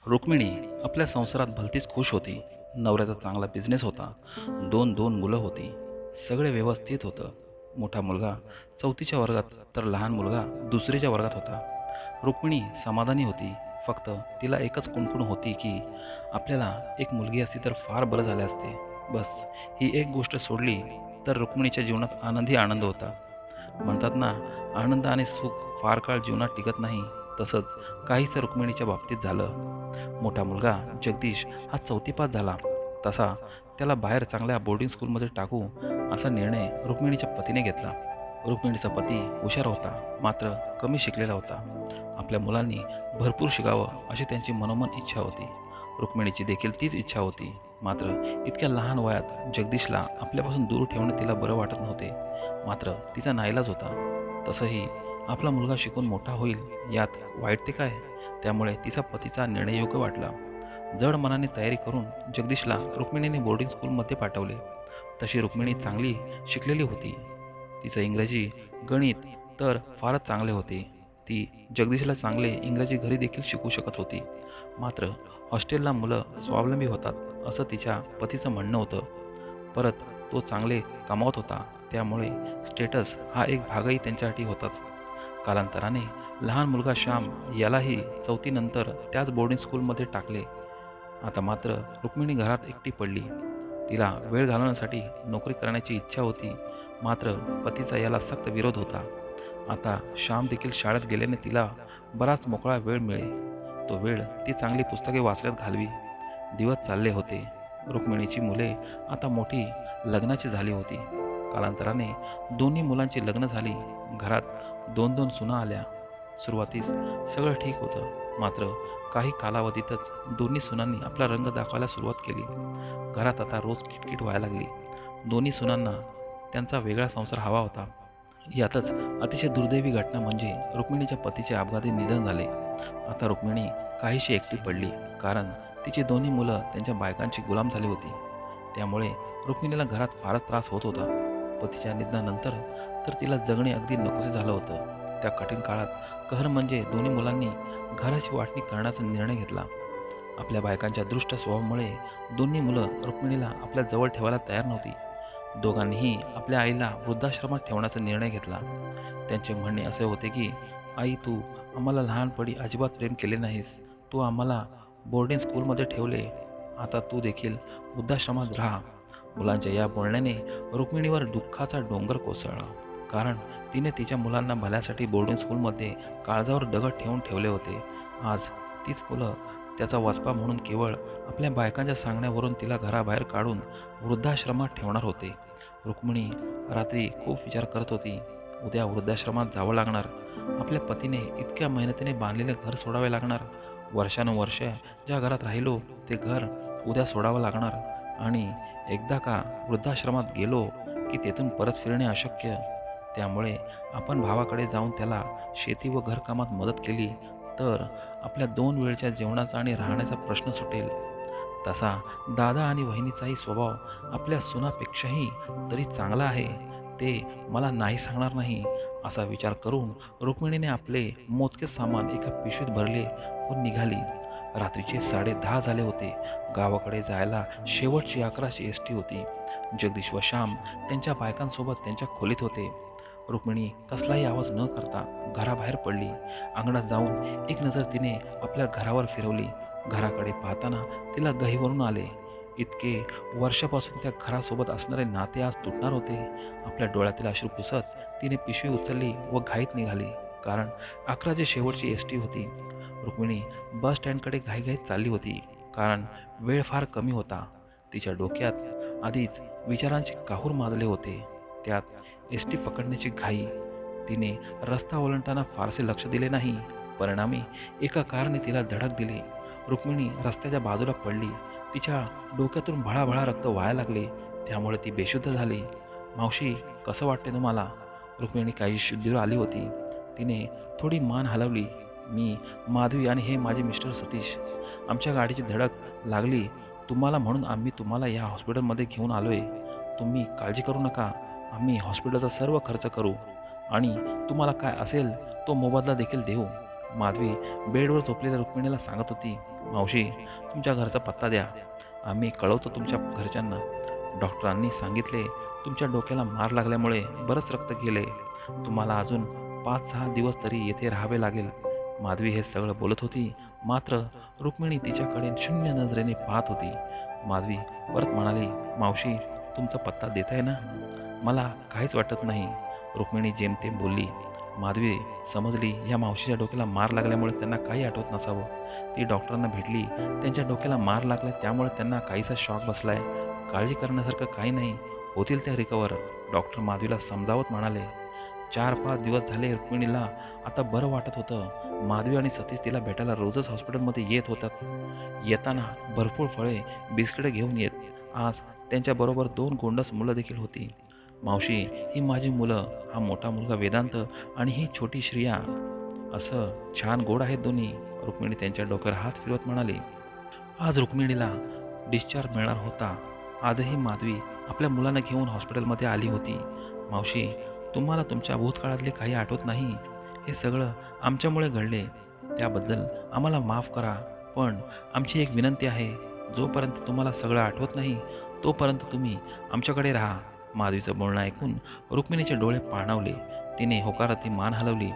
रुक्मिणी आपल्या संसारात भलतीच खुश होती. नवऱ्याचा चांगला बिझनेस होता. दोन दोन मुलं होती. सगळे व्यवस्थित होतं. मोठा मुलगा 4थीच्या वर्गात तर लहान मुलगा 2रीच्या वर्गात होता. रुक्मिणी समाधानी होती. फक्त तिला एकच कुणकुण होती की आपल्याला एक मुलगी असती तर फार बरं झाले असते. बस ही एक गोष्ट सोडली तर रुक्मिणीच्या जीवनात आनंदी आनंद होता. म्हणतात ना, आनंद आणि सुख फार काळ जीवनात टिकत नाही. तसंच काहीसं रुक्मिणीच्या बाबतीत झालं. मोठा मुलगा जगदीश हा 4थी पास झाला. तसा त्याला बाहेर चांगल्या बोर्डिंग स्कूलमध्ये टाकू असा निर्णय रुक्मिणीच्या पतीने घेतला. रुक्मिणीचा पती हुशार होता, मात्र कमी शिकलेला होता. आपल्या मुलांनी भरपूर शिकावं अशी त्यांची मनोमन इच्छा होती. रुक्मिणीची देखील तीच इच्छा होती. मात्र इतक्या लहान वयात जगदीशला आपल्यापासून दूर ठेवणे तिला बरं वाटत नव्हते. मात्र तिचा नाईलाज होता. तसंही आपला मुलगा शिकून मोठा होईल यात वाईट ते काय. त्यामुळे तिचा पतीचा निर्णय योग्य वाटला. जड मनाने तयारी करून जगदीशला रुक्मिणीने बोर्डिंग स्कूलमध्ये पाठवले. तशी रुक्मिणी चांगली शिकलेली होती. तिचं इंग्रजी गणित तर फारच चांगले होते. ती जगदीशला चांगले इंग्रजी घरी देखील शिकू शकत होती. मात्र हॉस्टेलला मुलं स्वावलंबी होतात असं तिच्या पतीचं म्हणणं होतं. परत तो चांगले कमावत होता, त्यामुळे स्टेटस हा एक भागही त्यांच्यासाठी होताच. कालांतराने लहान मुलगा श्याम यालाही 4थी नंतर त्याच बोर्डिंग स्कूलमध्ये टाकले. आता मात्र रुक्मिणी घरात एकटी पडली. तिला वेळ घालवण्यासाठी नोकरी करण्याची इच्छा होती. मात्र पतीचा याला सक्त विरोध होता. आता श्याम देखील शाळेत गेल्याने तिला बराच मोकळा वेळ मिळे. तो वेळ ती चांगली पुस्तके वाचण्यात घालवी. दिवस चालले होते. रुक्मिणीची मुले आता मोठी लग्नाची झाली होती. कालांतराने दोन्ही मुलांची लग्न झाली. घरात 2-2 सुना आल्या. सुरुवातीस सगळं ठीक होतं. मात्र काही कालावधीतच दोन्ही सुनांनी आपला रंग दाखवायला सुरुवात केली. घरात आता रोज किटकिट व्हायला लागली. दोन्ही सुनांना त्यांचा वेगळा संसार हवा होता. यातच अतिशय दुर्दैवी घटना म्हणजे रुक्मिणीच्या पतीचे अपघाती निधन झाले. आता रुक्मिणी काहीशी एकटी पडली, कारण तिची दोन्ही मुलं त्यांच्या बायकांची गुलाम झाली होती. त्यामुळे रुक्मिणीला घरात फारच त्रास होत होता. पतीच्या निधनानंतर तर तिला जगणे अगदी नकोसे झालं होतं. त्या कठीण काळात कहर म्हणजे दोन्ही मुलांनी घराची वाटणी करण्याचा निर्णय घेतला. आपल्या बायकांच्या दृष्ट स्वभावामुळे दोन्ही मुलं रुक्मिणीला आपल्या जवळ ठेवायला तयार नव्हती. दोघांनीही आपल्या आईला वृद्धाश्रमात ठेवण्याचा निर्णय घेतला. त्यांचे म्हणणे असे होते की, आई, तू आम्हाला लहानपणी अजिबात प्रेम केले नाहीस. तू आम्हाला बोर्डिंग स्कूलमध्ये ठेवले. आता तू देखील वृद्धाश्रमात राहा. मुलांच्या या बोलण्याने रुक्मिणीवर दुःखाचा डोंगर कोसळला. कारण तिने तिच्या मुलांना भल्यासाठी बोर्डिंग स्कूलमध्ये काळजावर दगड ठेवून ठेवले होते. आज तीच मुलं त्याचा वचपा म्हणून केवळ आपल्या बायकांच्या सांगण्यावरून तिला घराबाहेर काढून वृद्धाश्रमात ठेवणार होते. रुक्मिणी रात्री खूप विचार करत होती. उद्या वृद्धाश्रमात जावं लागणार. आपल्या पतीने इतक्या मेहनतीने बांधलेले घर सोडावे लागणार. वर्षानुवर्ष ज्या घरात राहिलो ते घर उद्या सोडावं लागणार. आणि एकदा का वृद्धाश्रमात गेलो की तेथून परत फिरणे अशक्य. त्यामुळे आपण भावाकडे जाऊन त्याला शेती व घरकामात मदत केली तर आपल्या 2 वेळच्या जेवणाचा आणि राहण्याचा प्रश्न सुटेल. तसा दादा आणि वहिनीचाही स्वभाव आपल्या सुनापेक्षाही तरी चांगला आहे. ते मला नाही सांगणार नाही असा विचार करून रुक्मिणीने आपले मोजके सामान एका पिशवीत भरले व निघाली. रात्रीचे 10:30 झाले होते. गावाकडे जायला शेवटची 11ची एसटी होती. जगदीश व श्याम त्यांच्या बायकांसोबत त्यांच्या खोलीत होते. रुक्मिणी कसलाही आवाज न करता घराबाहेर पडली. अंगणात जाऊन एक नजर तिने आपल्या घरावर फिरवली. घराकडे पाहताना तिला गहिवरून आले. इतके वर्षापासून त्या घरासोबत असणारे नाते आज तुटणार होते. आपल्या डोळ्यातील अश्रू पुसत तिने पिशवी उचलली व घाईत निघाली. कारण 11ची शेवटची एसटी होती. रुक्मिणी बस स्टँडकडे घाईघाईत चालली होती, कारण वेळ फार कमी होता. तिच्या डोक्यात आधीच विचारांचे काहूर माजले होते. त्यात एसटी पकडण्याची घाई. तिने रस्ता ओलांडताना फारसे लक्ष दिले नाही. परिणामी एका कारने तिला धडक दिली. रुक्मिणी रस्त्याच्या बाजूला पडली. तिच्या डोक्यातून भळाभळा रक्त व्हायला लागले. त्यामुळे ती बेशुद्ध झाली. मावशी, कसं वाटते तुम्हाला? रुक्मिणी काही शुद्धीवर आली होती. तिने थोडी मान हलवली. मी माधवी आणि हे माझे मिस्टर सतीश. आमच्या गाडीची धडक लागली तुम्हाला म्हणून आम्ही तुम्हाला या हॉस्पिटलमध्ये घेऊन आलोय. तुम्ही काळजी करू नका. आम्ही हॉस्पिटलचा सर्व खर्च करू आणि तुम्हाला काय असेल तो मोबदला देखील देऊ. माधवी बेडवर झोपलेल्या रुक्मिणीला सांगत होती. मावशी, तुमच्या घरचा पत्ता द्या, आम्ही कळवतो तुमच्या घरच्यांना. डॉक्टरांनी सांगितले, तुमच्या डोक्याला मार लागल्यामुळे बरंच रक्त गेले, तुम्हाला अजून 5-6 दिवस तरी येथे राहावे लागेल. माधवी हे सगळं बोलत होती, मात्र रुक्मिणी तिच्याकडे शून्य नजरेने पाहत होती. माधवी परत म्हणाली, मावशी, तुमचा पत्ता देताय ना? मला काहीच वाटत नाही, रुक्मिणी जेमतेम बोलली. माधवी समजली, या मावशीच्या डोक्याला मार लागल्यामुळे त्यांना काही आठवत नसावं. ती डॉक्टरांना भेटली, त्यांच्या डोक्याला मार लागला त्यामुळे त्यांना काहीसा शॉक बसलाय, काळजी करण्यासारखं काही नाही, होतील त्या रिकवर, डॉक्टर माधवीला समजावत म्हणाले. 4-5 दिवस झाले रुक्मिणीला आता बरं वाटत होतं. माधवी आणि सतीश तिला भेटायला रोजच हॉस्पिटलमध्ये येत होतात. येताना भरपूर फळे, बिस्किटे घेऊन येत. आज त्यांच्याबरोबर 2 गोंडस मुलं देखील होती. मावशी, ही माझी मुलं, हा मोठा मुलगा वेदांत आणि ही छोटी श्रिया. असं छान गोड आहेत दोन्ही, रुक्मिणी त्यांच्या डोक्यावर हात फिरवत म्हणाली. आज रुक्मिणीला डिस्चार्ज मिळणार होता. आजही माधवी आपल्या मुलांना घेऊन हॉस्पिटलमध्ये आली होती. मावशी, तुम्हाला तुमच्या भूतकाळातले काही आठवत नाही? हे सगळं आमच्यामुळे घडले, त्याबद्दल आम्हाला माफ करा. पण आमची एक विनंती आहे, जोपर्यंत तुम्हाला सगळं आठवत नाही तोपर्यंत तुम्ही आमच्याकडे राहा. माधवीचं बोलणं ऐकून रुक्मिणीचे डोळे पाणावले. तिने होकारार्थी मान हलवली.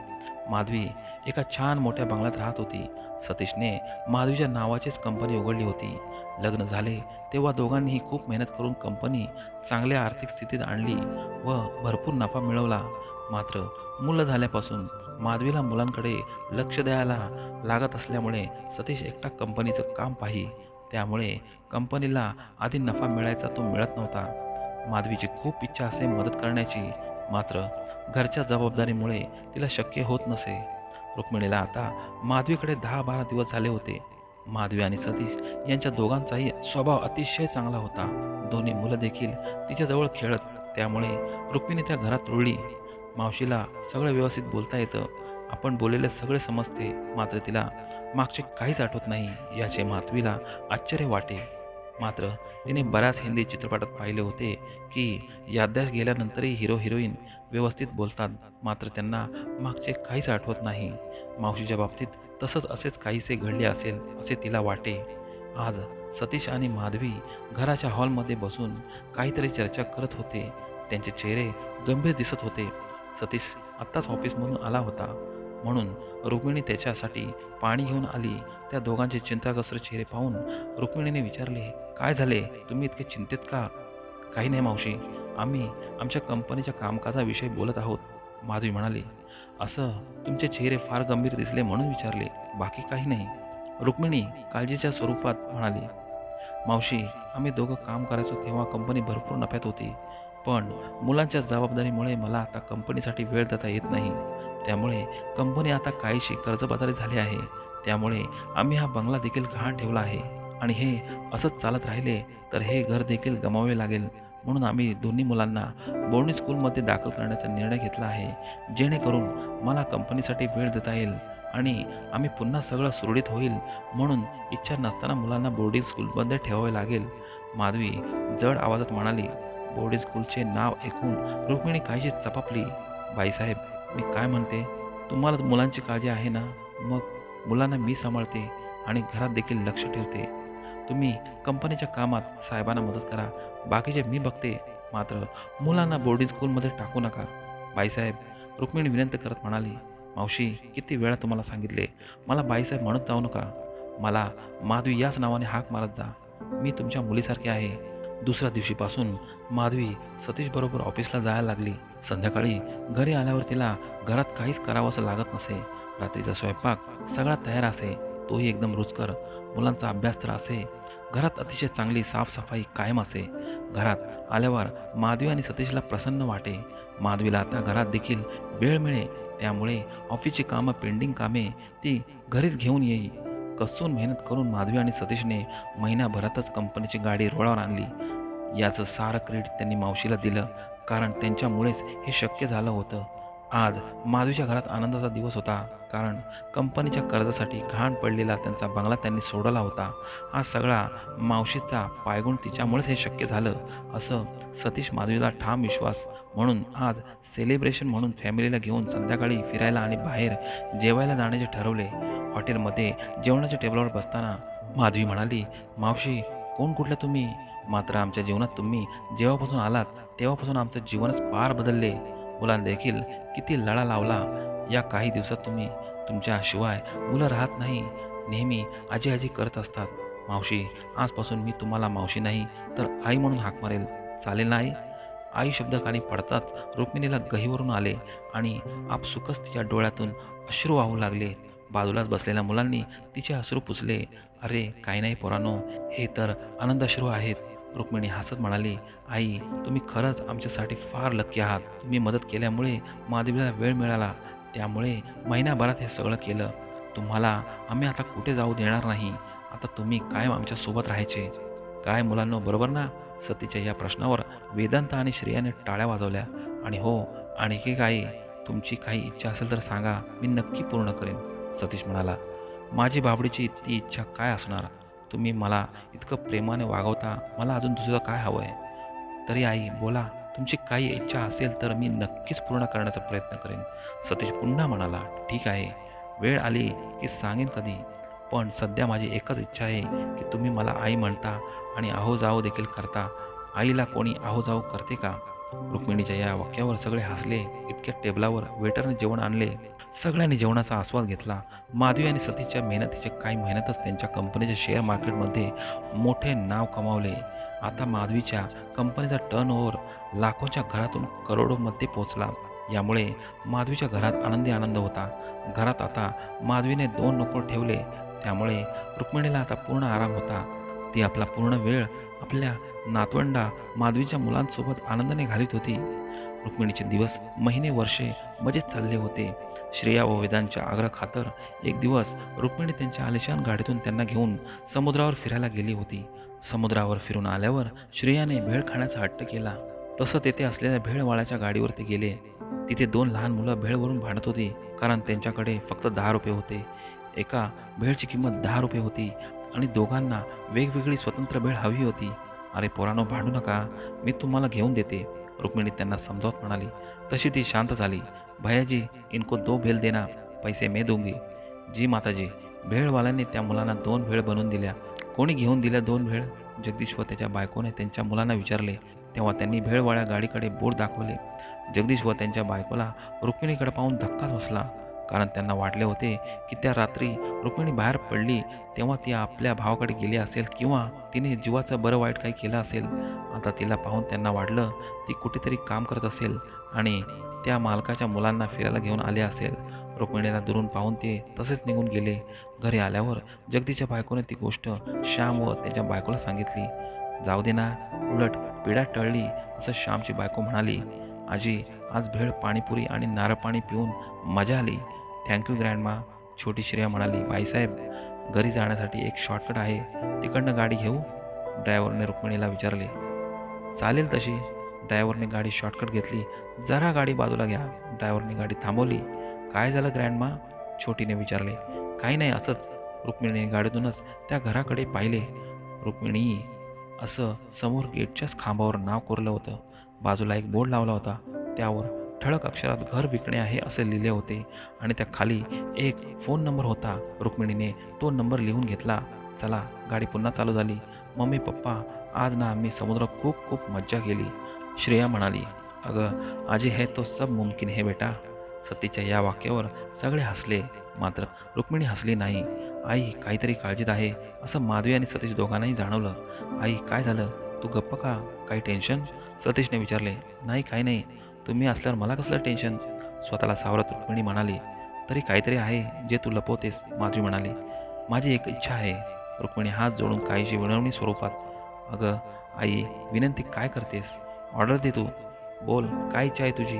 माधवी एका छान मोठ्या बंगल्यात राहत होती. सतीशने माधवीच्या नावाचीच कंपनी उघडली होती. लग्न झाले तेव्हा दोघांनीही खूप मेहनत करून कंपनी चांगल्या आर्थिक स्थितीत आणली व भरपूर नफा मिळवला. मात्र मुलं झाल्यापासून माधवीला मुलांकडे लक्ष द्यायला लागत असल्यामुळे सतीश एकटा कंपनीचं काम पाही. त्यामुळे कंपनीला आधी नफा मिळायचा तो मिळत नव्हता. माधवीची खूप इच्छा असे मदत करण्याची, मात्र घरच्या जबाबदारीमुळे तिला शक्य होत नसे. रुक्मिणीला आता माधवीकडे 10-12 दिवस झाले होते. माधवी आणि सतीश यांच्या दोघांचाही स्वभाव अतिशय चांगला होता. दोन्ही मुलं देखील तिच्याजवळ खेळत, त्यामुळे रुक्मिणी त्या घरात रुळली. मावशीला सगळं व्यवस्थित बोलता येतं, आपण बोललेले सगळे समजते, मात्र तिला मागचे काहीच आठवत नाही याचे माधवीला आश्चर्य वाटे. मात्र तिने बऱ्याच हिंदी चित्रपटात पाहिले होते की याददाश्त गेल्यानंतरही हिरो हिरोईन व्यवस्थित बोलतात, मात्र त्यांना मागचे काहीच आठवत नाही. मावशीच्या बाबतीत तसंच असेच काहीसे घडले असेल असे तिला वाटे. आज सतीश आणि माधवी घराच्या हॉलमध्ये बसून काहीतरी चर्चा करत होते. त्यांचे चेहरे गंभीर दिसत होते. सतीश आत्ताच ऑफिसमधून आला होता, म्हणून रुक्मिणी त्याच्यासाठी पाणी घेऊन आली. त्या दोघांचे चिंताग्रस्त चेहरे पाहून रुक्मिणीने विचारले, काय झाले, तुम्ही इतके चिंतित का? काही नाही मावशी, आम्ही आमच्या कंपनीच्या कामकाजाविषयी बोलत आहोत, माधवी म्हणाली. असं तुमचे चेहरे फार गंभीर दिसले म्हणून विचारले, बाकी काही नाही, रुक्मिणी काळजीच्या स्वरूपात म्हणाली. मावशी, आम्ही दोघं काम करायचो तेव्हा कंपनी भरपूर नफ्यात होती, पण मुलांच्या जबाबदारीमुळे मला आता कंपनीसाठी वेळ देता येत नाही. त्यामुळे कंपनी आता काहीशी कर्जबाजारी झाली आहे. त्यामुळे आम्ही हा बंगला देखील गहाण ठेवला आहे आणि हे असंच चालत राहिले तर हे घर देखील गमावे लागेल. म्हणून आम्ही दोन्ही मुलांना बोर्डिंग स्कूलमध्ये दाखल करण्याचा निर्णय घेतला आहे, जेणेकरून मला कंपनीसाठी वेळ देता येईल आणि आम्ही पुन्हा सगळं सुरळीत होईल. म्हणून इच्छा नसताना मुलांना बोर्डिंग स्कूलमध्ये ठेवावे लागेल, माधवी जड आवाजात म्हणाली. बोर्डिंग स्कूलचे नाव ऐकून रुक्मिणी काहीशी चपापली. बाईसाहेब, मी काय म्हणते, तुम्हाला मुलांची काळजी आहे ना? मग मुलांना मी सांभाळते आणि घरात देखील लक्ष ठेवते. तुम्ही कंपनीच्या कामात साहेबांना मदत करा, बाकीचे मी बघते, मात्र मुलांना बोर्डिंग स्कूलमध्ये टाकू नका. बाईसाहेब, रुक्मिणी विनंती करत म्हणाली. मावशी, किती वेळा तुम्हाला सांगितले, मला बाईसाहेब म्हणत जाऊ नका, मला माधवी याच नावाने हाक मारत जा, मी तुमच्या मुलीसारखी आहे. दुसऱ्या दिवशीपासून माधवी सतीशबरोबर ऑफिसला जायला लागली. संध्याकाळी घरी आल्यावर तिला घरात काहीच करावंसं लागत नसे. रात्रीचा स्वयंपाक सगळा तयार असे, तोही एकदम रुचकर. मुलांचा अभ्यास तर असे. घरात अतिशय चांगली साफसफाई कायम असे. घरात आल्यावर माधवी आणि सतीशला प्रसन्न वाटे. माधवीला आता घरात देखील वेळ मिळे, त्यामुळे ऑफिसची कामं, पेंडिंग कामे ती घरीच घेऊन येई. कसून मेहनत करून माधवी आणि सतीशने महिनाभरातच कंपनीची गाडी रुळावर आणली. याचं सारं क्रेडिट त्यांनी मावशीला दिलं, कारण त्यांच्यामुळेच हे शक्य झालं होतं. आज माधवीच्या घरात आनंदाचा दिवस होता, कारण कंपनीच्या कर्जासाठी गहाण पडलेला त्यांचा बंगला त्यांनी सोडला होता. हा सगळा मावशीचा पायगुण, तिच्यामुळेच हे शक्य झालं असं सतीश माधवीला ठाम विश्वास. म्हणून आज सेलिब्रेशन म्हणून फॅमिलीला घेऊन संध्याकाळी फिरायला आणि बाहेर जेवायला जाण्याचे ठरवले. हॉटेलमध्ये जेवणाच्या टेबलावर बसताना माधवी म्हणाली, मावशी कोण कुठल्या तुम्ही? मात्र आमच्या जीवनात तुम्ही जेव्हापासून आलात तेव्हापासून आमचं जीवनच पार बदलले. मुलांनी देखील किती लळा लावला. या काही दिवसात तुम्ही तुमच्याशिवाय मुलं राहत नाही. नेहमी आजी आजी करत असतात. मावशी आजपासून मी तुम्हाला मावशी नाही तर आई म्हणून हाक मारेल. चालेल ना आई? आई शब्द कानी पडताच रुक्मिणीला गहीवरून आले आणि आपसुकच तिच्या डोळ्यातून अश्रू वाहू लागले. बाजूलाच बसलेल्या मुलांनी तिचे अश्रू पुसले. अरे काही नाही पोरांनो, हे तर आनंदाश्रू आहेत. रुक्मिणी हसत म्हणाली, आई तुम्ही खरंच आमच्यासाठी फार लक्की आहात. तुम्ही मदत केल्यामुळे माधवीला वेळ मिळाला. त्यामुळे महिन्याभरात हे सगळं केलं. तुम्हाला आम्ही आता कुठे जाऊ देणार नाही. आता तुम्ही कायम आमच्यासोबत राहायचे. काय मुलांनो, बरोबर ना? सतीच्या या प्रश्नावर वेदांत आणि श्रेयाने टाळ्या वाजवल्या. आणि हो, आणखी काही तुमची काही इच्छा असेल तर सांगा, मी नक्की पूर्ण करेन. सतीश म्हणाला, माझी बाबडीची ती इच्छा काय असणार? तुम्ही मला इतकं प्रेमाने वागवता, मला अजून दुसरं काय हवं आहे? तरी आई बोला, तुमची काही इच्छा असेल तर मी नक्कीच पूर्ण करण्याचा प्रयत्न करेन. सतीश पुन्हा म्हणाला, ठीक आहे, वेळ आली की सांगेन कधी. पण सध्या माझी एकच इच्छा आहे की तुम्ही मला आई म्हणता आणि आहो जाओ देखील करता. आईला कोणी आहो जाओ करते का? रुक्मिणीच्या या वाक्यावर सगळे हसले. इतक्या टेबलावर वेटरने जेवण आणले. सगळ्यांनी जेवणाचा आस्वाद घेतला. माधवी आणि सतीच्या मेहनतीचे काही मेहनतच त्यांच्या कंपनीच्या शेअर मार्केटमध्ये मोठे नाव कमावले. आता माधवीच्या कंपनीचा टर्नओव्हर लाखोच्या घरातून करोडोमध्ये पोहोचला. यामुळे माधवीच्या घरात आनंदी आनंद होता. घरात आता माधवीने 2 नोकर ठेवले. त्यामुळे रुक्मिणीला आता पूर्ण आराम होता. ती आपला पूर्ण वेळ आपल्या नातवंडा माधवीच्या मुलांसोबत आनंदाने घालत होती. रुक्मिणीचे दिवस, महिने, वर्षे मजेत चालले होते. श्रेया व वेदांच्या आग्रहाखातर एक दिवस रुक्मिणी त्यांच्या आलिशान गाडीतून त्यांना घेऊन समुद्रावर फिरायला गेली होती. समुद्रावर फिरून आल्यावर श्रेयाने भेळ खाण्याचा हट्ट केला. तसं तेथे असलेल्या भेळवाल्याच्या गाडीवर ते गेले. तिथे 2 लहान मुलं भेळवरून भांडत होती, कारण त्यांच्याकडे फक्त 10 रुपये होते. एका भेळची किंमत 10 रुपये होती आणि दोघांना वेगवेगळी स्वतंत्र भेळ हवी होती. अरे पोरांनो, भांडू नका, मी तुम्हाला घेऊन देते, रुक्मिणी त्यांना समजावत म्हणाली. तशी ती शांत झाली. भैयाजी, इनको 2 भेल देना, पैसे मैं दूंगी. जी माताजी. भेळवाल्याने त्या मुलांना 2 भेळ बनवून दिल्या. कोणी घेऊन दिल्या 2 भेळ? जगदीश व त्याच्या बायकोने त्यांच्या मुलांना विचारले. तेव्हा त्यांनी भेळवाल्या गाडीकडे बोट दाखवले. जगदीश व त्यांच्या बायकोला रुक्मिणीकडे पाहून धक्काच बसला, कारण त्यांना वाटले होते की त्या रात्री रुक्मिणी बाहेर पडली तेव्हा ती आपल्या भावाकडे गेली असेल किंवा तिने जीवाचं बरं वाईट काही केलं असेल. आता तिला पाहून त्यांना वाटलं ती कुठेतरी काम करत असेल आणि त्या मालकाच्या मुलांना फिरायला घेऊन आले असेल. रुक्मिणीला दुरून पाहून ते तसेच निघून गेले. घरी आल्यावर जगदीशच्या बायकोने ती गोष्ट श्याम व त्याच्या बायकोला सांगितली. जाऊ दे ना, उलट पिढा टळली, असं श्यामची बायको म्हणाली. आजी, आज भेळ, पाणीपुरी आणि नारळ पाणी पिऊन मजा आली. Thank you grandma. छोटी श्रेया म्हणाली. बाईसाहेब, घरी जाण्यासाठी एक शॉर्टकट आहे, तिकडनं गाडी घेऊ? ड्रायव्हरने रुक्मिणीला विचारले. चालेल तशी. ड्रायव्हरने गाडी शॉर्टकट घेतली. जरा गाडी बाजूला घ्या. ड्रायव्हरने गाडी थांबवली. काय झालं ग्रँडमा? छोटीने विचारले. काही नाही, असंच. रुक्मिणीने गाडीतूनच त्या घराकडे पाहिले. रुक्मिणी असं समोर गेटच्याच खांबावर नाव कोरलं होतं. बाजूला एक बोर्ड लावला होता. त्यावर ठळक अक्षरात घर विकणे आहे असे लिहिले होते आणि त्या खाली एक फोन नंबर होता. रुक्मिणीने तो नंबर लिहून घेतला. चला, गाडी पुन्हा चालू झाली. मम्मी पप्पा, आज ना आम्ही समुद्रात खूप खूप मज्जा केली. श्रेया म्हणाली. अगं आजी, है तो सब मुमकिन है बेटा. सतीच्या या वाक्यावर सगळे हसले, मात्र रुक्मिणी हसली नाही. आई काहीतरी काळजीत आहे असं माधवी आणि सतीश दोघांनाही जाणवलं. आई काय झालं? तू गप्प का? काही टेन्शन? सतीशने विचारले. नाही, काही नाही. तुम्ही असल्यावर मला कसलं टेन्शन? स्वतःला सावरत रुक्मिणी म्हणाली. तरी काहीतरी आहे जे तू लपवतेस, माधवी म्हणाली. माझी एक इच्छा आहे. रुक्मिणी हात जोडून काहीशी विनवणी स्वरूपात. अगं आई, विनंती काय करतेस? ऑर्डर दे तू. बोल, काय इच्छा आहे तुझी?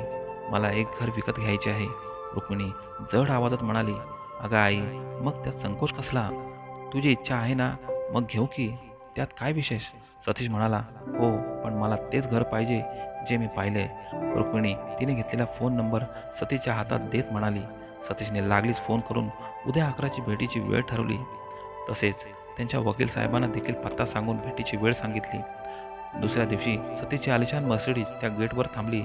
मला एक घर विकत घ्यायचे आहे, रुक्मिणी जड आवाजात म्हणाली. अगं आई, मग त्यात संकोच कसला? तुझी इच्छा आहे ना, मग घेऊ की, त्यात काय विशेष? सतीश म्हणाला. हो, पण मला तेच घर पाहिजे जे मी पाहिले. रुक्मिणी तिने घेतलेला फोन नंबर सतीशच्या हातात देत म्हणाली. सतीशने लागलीच फोन करून उद्या 11ची भेटीची वेळ ठरवली. तसेच त्यांच्या वकील साहेबांना देखील पत्ता सांगून भेटीची वेळ सांगितली. दुसऱ्या दिवशी सतीशची आलिशान मर्सिडीज त्या गेटवर थांबली.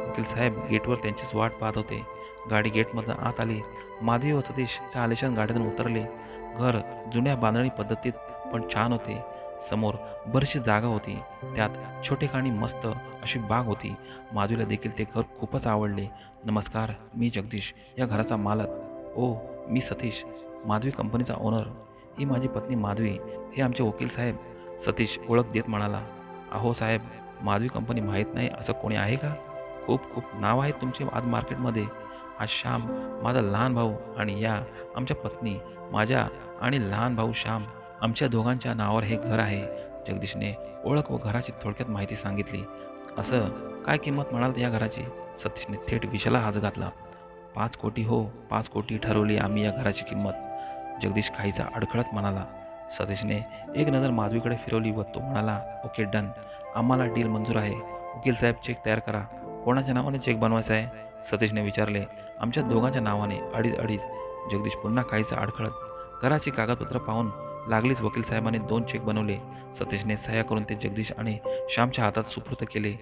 वकील साहेब गेटवर त्यांचीच वाट पाहत होते. गाडी गेटमधून आत आली. माधवी व सतीश त्या आलिशान गाडीतून उतरले. घर जुन्या बांधणी पद्धतीत पण छान होते. समोर बरीचशी जागा होती. त्यात छोटेखानी मस्त अशी बाग होती. माधवीला देखील ते घर खूपच आवडले. "नमस्कार, मी जगदीश, या घराचा मालक." "ओ, मी सतीश, माधवी कंपनीचा ओनर. ही माझी पत्नी माधवी, हे आमचे वकील साहेब." सतीश ओळख देत म्हणाला. "अहो साहेब, माधवी कंपनी माहीत नाही असं कोणी आहे का? खूप खूप नाव आहे तुमचे आज मार्केटमध्ये. हा श्याम माझा लहान भाऊ आणि या आमच्या पत्नी माझ्या आणि लहान भाऊ श्याम, आमच्या दोघांच्या नावावर हे घर आहे." जगदीशने ओळख व घराची थोडक्यात माहिती सांगितली. "असं काय किंमत म्हणाल या घराची?" सतीशने थेट विषयाला हात घातला. 5 कोटी हो, 5 कोटी ठरवली आम्ही या घराची किंमत." जगदीश काहीसा अडखळत म्हणाला. सतीशने एक नजर माधवीकडे फिरवली व तो म्हणाला, "ओके, डन. आम्हाला डील मंजूर आहे. वकील साहेब, चेक तयार करा." "कोणाच्या नावाने चेक बनवायचा आहे?" सतीशने विचारले. "आमच्या दोघांच्या नावाने, अडीच." जगदीश पुन्हा काहीसा अडखळत. घराची कागदपत्र पाहून लागलीच वकील साहेबांनी 2 चेक बनवले. सतीशने सह्या करून ते जगदीश आणि श्यामच्या हातात सुपूर्द केले.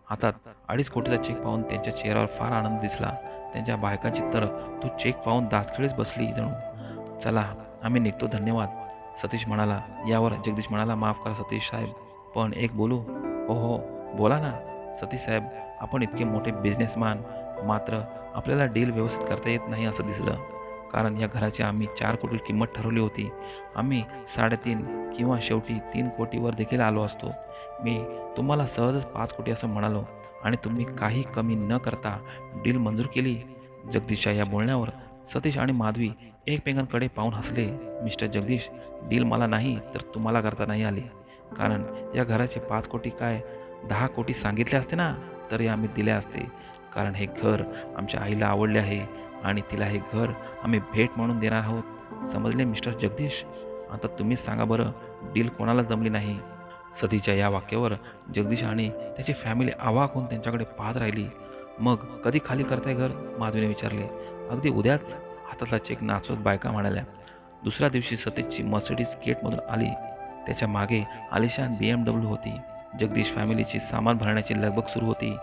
हातात 2.5 कोटीचा चेक पाहून त्यांच्या चेहऱ्यावर फार आनंद दिसला. त्यांच्या बायकांची तर तो चेक पाहून दातखिळीच बसली जणू. "चला, आम्ही निघतो, धन्यवाद." सतीश म्हणाला. यावर जगदीश म्हणाला, "माफ करा सतीश साहेब, पण एक बोलू?" "हो हो, बोला ना." "सतीश साहेब, आपण इतके मोठे बिझनेसमॅन, मात्र आपल्याला डील व्यवस्थित करता येत नाही असं दिसलं. कारण या घराची आम्ही 4 कोटी किंमत ठरवली होती. आम्ही 3.5 किंवा शेवटी 3 कोटीवर देखील आलो असतो. मी तुम्हाला सहजच 5 कोटी असं म्हणालो आणि तुम्ही काही कमी न करता डील मंजूर केली." जगदीशच्या या बोलण्यावर सतीश आणि माधवी एकमेकांकडे पाहून हसले. "मिस्टर जगदीश, डील मला नाही तर तुम्हाला करता नाही आली. कारण या घराचे 5 कोटी काय 10 कोटी सांगितले असते ना, तरी आम्ही दिले असते. कारण हे घर आमच्या आईला आवडले आहे आणि तिला हे घर आम्ही भेट म्हणून देणार आहोत. समजले मिस्टर जगदीश? आता तुम्हीच सांगा बरं, डील कोणाला जमली नाही?" सतीच्या या वाक्यावर जगदीश आणि त्याची फॅमिली अवाक होऊन त्यांच्याकडे पाहत राहिली. "मग कधी खाली करताय घर?" माधवीने विचारले. "अगदी उद्याच." हातातला चेक नाचवत बायका म्हणाल्या. दुसऱ्या दिवशी सतीशची मर्सिडीज गेटमधून आली. त्याच्या मागे आलिशान BMW होती. जगदीश फॅमिलीची सामान भरण्याची लगबग सुरू होती.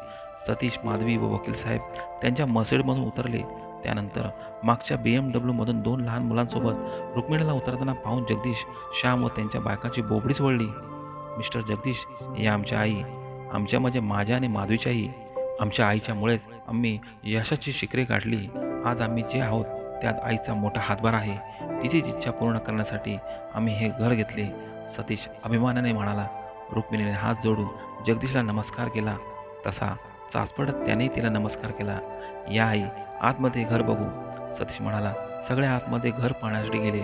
सतीश, माधवी व वकील साहेब त्यांच्या मर्सिडीजमधून उतरले. त्यानंतर मागच्या BMW मधून 2 लहान मुलांसोबत रुक्मिणीला उतरताना पाहून जगदीश, श्याम व त्यांच्या बायकांची बोबडीच वळली. "मिस्टर जगदीश, या आमच्या आई, आमच्या म्हणजे माझ्या आणि माधवीच्याही. आमच्या आईच्यामुळेच आम्ही यशाची शिखरे गाठली. आज आम्ही जे आहोत त्यात आईचा मोठा हातभार आहे. तिचीच इच्छा पूर्ण करण्यासाठी आम्ही हे घर घेतले." सतीश अभिमानाने म्हणाला. रुक्मिणीने हात जोडून जगदीशला नमस्कार केला. तसा चाचपडत त्यानेही तिला नमस्कार केला. "या आई, आतमध्ये घर बघू." सतीश म्हणाला. सगळे आतमध्ये घर पाहण्यासाठी गेले.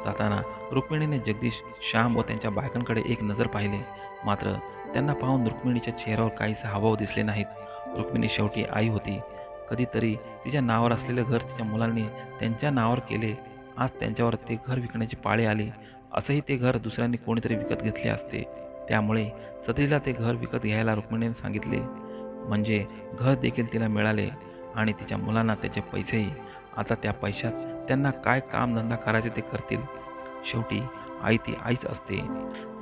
जाताना रुक्मिणीने जगदीश, श्याम व त्यांच्या बायकांकडे एक नजर पाहिले. मात्र त्यांना पाहून रुक्मिणीच्या चेहऱ्यावर काहीसे हावभाव दिसले नाहीत. रुक्मिणी शेवटी आई होती. कधीतरी तिच्या नावावर असलेले घर तिच्या मुलांनी त्यांच्या नावावर केले. आज त्यांच्यावर ते घर विकण्याची पाळी आली. असंही ते घर दुसऱ्यांनी कोणीतरी विकत घेतले असते. त्यामुळे सतीशला ते घर विकत घ्यायला रुक्मिणीने सांगितले. म्हणजे घर देखील तिला मिळाले आणि तिच्या मुलांना त्याचे पैसेही. आता त्या पैशात त्यांना काय कामधंदा करायचे ते करतील. शेवटी आई ती आईच असते.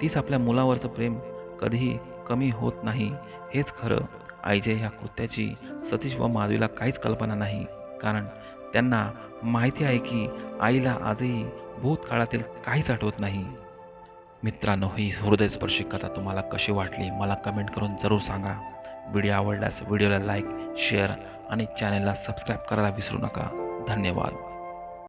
तीच आपल्या मुलावरचं प्रेम कधीही कमी होत नाही. हेच खरं. आईच्या ह्या कृत्याची सतीश व माधवीला काहीच कल्पना नाही. कारण त्यांना माहिती आहे की आईला आजही भूतकाळातील काहीच आठवत नाही. मित्रांनो, ही हृदयस्पर्शी कथा तुम्हाला कशी वाटली मला कमेंट करून जरूर सांगा. व्हिडिओ आवडल्यास व्हिडिओला लाईक, शेअर आणि चॅनलला सबस्क्राईब करायला विसरू नका. धन्यवाद.